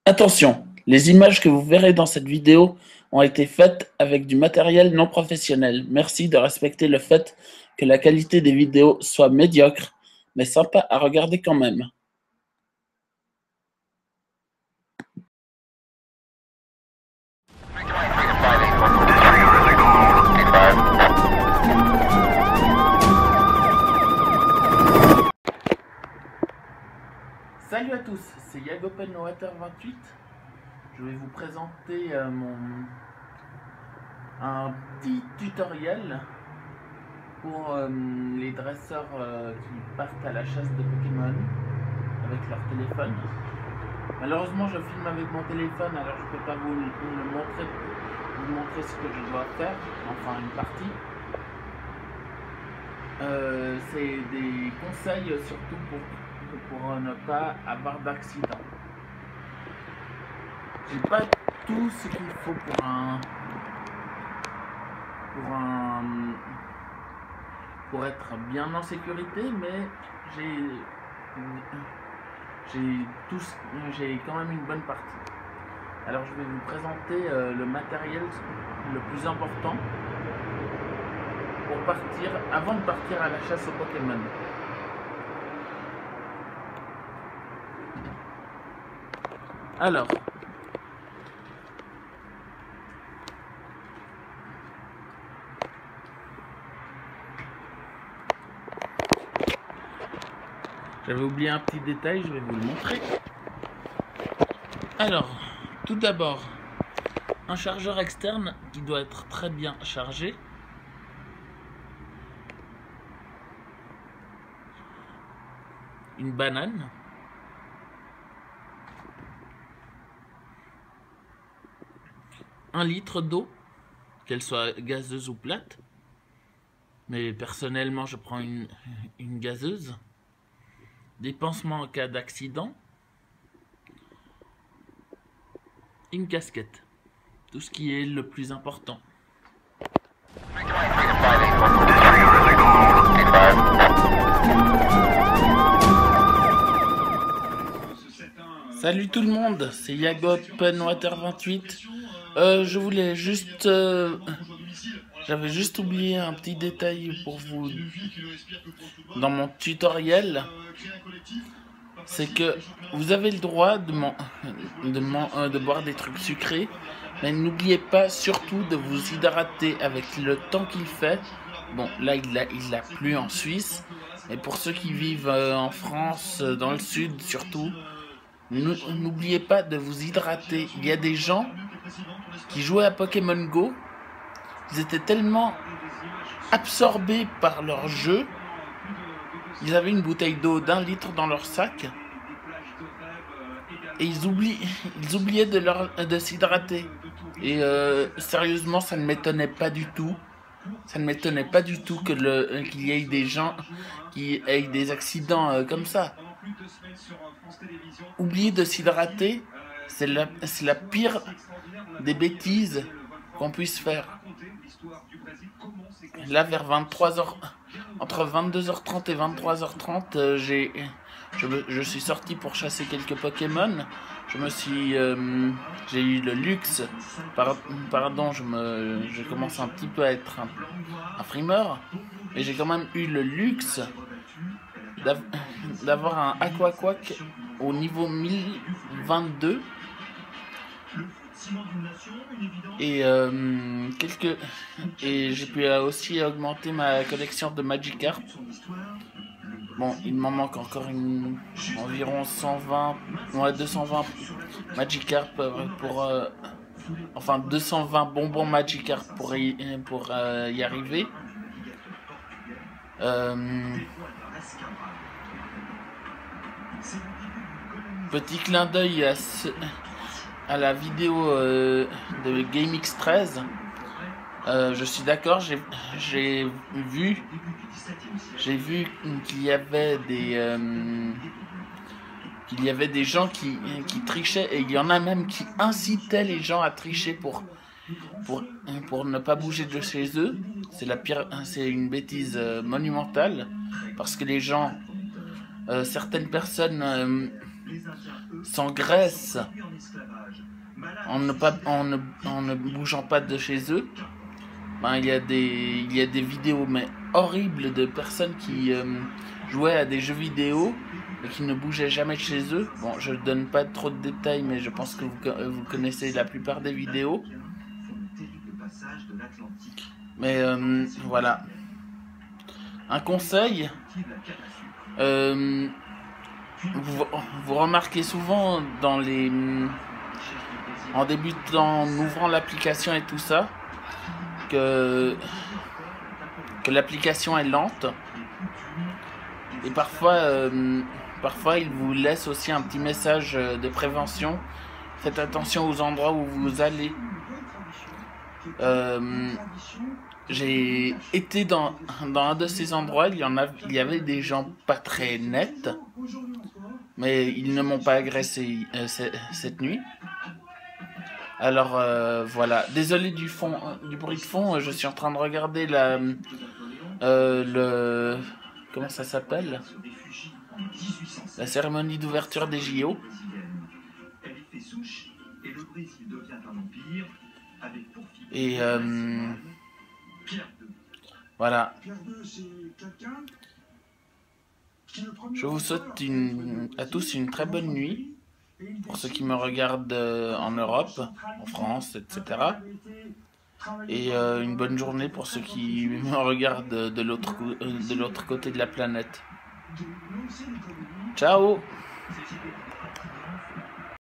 Attention, les images que vous verrez dans cette vidéo ont été faites avec du matériel non professionnel. Merci de respecter le fait que la qualité des vidéos soit médiocre, mais sympa à regarder quand même. Salut à tous, c'est YagoPenWater28. Je vais vous présenter un petit tutoriel pour les dresseurs qui partent à la chasse de Pokémon avec leur téléphone. Malheureusement, je filme avec mon téléphone, alors je ne peux pas vous montrer ce que je dois faire, enfin une partie. C'est des conseils surtout pour ne pas avoir d'accident. J'ai pas tout ce qu'il faut pour être bien en sécurité, mais j'ai quand même une bonne partie. Alors je vais vous présenter le matériel le plus important pour partir, avant de partir à la chasse aux Pokémon. Alors, j'avais oublié un petit détail, je vais vous le montrer. Alors, tout d'abord, un chargeur externe qui doit être très bien chargé. Une banane. Un litre d'eau, qu'elle soit gazeuse ou plate. Mais personnellement, je prends une gazeuse. Des pansements en cas d'accident. Une casquette. Tout ce qui est le plus important. Salut tout le monde, c'est YagoPenWater28. Je voulais juste... J'avais juste oublié un petit détail pour vous dans mon tutoriel. C'est que vous avez le droit de boire des trucs sucrés, mais n'oubliez pas surtout de vous hydrater avec le temps qu'il fait. Bon, là il a plu en Suisse, mais pour ceux qui vivent en France, dans le sud surtout, n'oubliez pas de vous hydrater. Il y a des gens qui jouaient à Pokémon Go, ils étaient tellement absorbés par leur jeu, ils avaient une bouteille d'eau d'1 litre dans leur sac, et ils oubliaient de s'hydrater. Et sérieusement, ça ne m'étonnait pas du tout. Ça ne m'étonnait pas du tout qu'il y ait des gens qui aient des accidents comme ça. Oublier de s'hydrater, c'est la pire des bêtises qu'on puisse faire. Là, vers 23h, entre 22h30 et 23h30, je suis sorti pour chasser quelques Pokémon. J'ai eu le luxe, pardon, je commence un petit peu à être un frimeur, mais j'ai quand même eu le luxe d'avoir un Aquaquack au niveau 1022 et j'ai pu aussi augmenter ma collection de Magikarp. Bon, il m'en manque encore environ 120, ouais, 220 Magikarp enfin 220 bonbons Magikarp pour y arriver. Petit clin d'œil à la vidéo de GameX13. Je suis d'accord, j'ai vu qu'il y avait des gens qui trichaient, et il y en a même qui incitaient les gens à tricher pour ne pas bouger de chez eux. C'est une bêtise monumentale, parce que les gens, certaines personnes sans graisse, en ne bougeant pas de chez eux. Ben, il y a des vidéos mais horribles de personnes qui jouaient à des jeux vidéo et qui ne bougeaient jamais de chez eux. Bon, je ne donne pas trop de détails, mais je pense que vous connaissez la plupart des vidéos. Mais voilà. Un conseil, vous remarquez souvent en débutant, en ouvrant l'application et tout ça, que l'application est lente. Et parfois il vous laisse aussi un petit message de prévention. Faites attention aux endroits où vous allez. J'ai été dans un de ces endroits, il y avait des gens pas très nets, mais ils ne m'ont pas agressé cette nuit. Alors voilà, désolé du bruit de fond, je suis en train de regarder comment ça s'appelle? La cérémonie d'ouverture des JO. Et voilà. Je vous souhaite à tous une très bonne nuit. Pour ceux qui me regardent en Europe, en France, etc. Et une bonne journée pour ceux qui me regardent de l'autre côté de la planète. Ciao!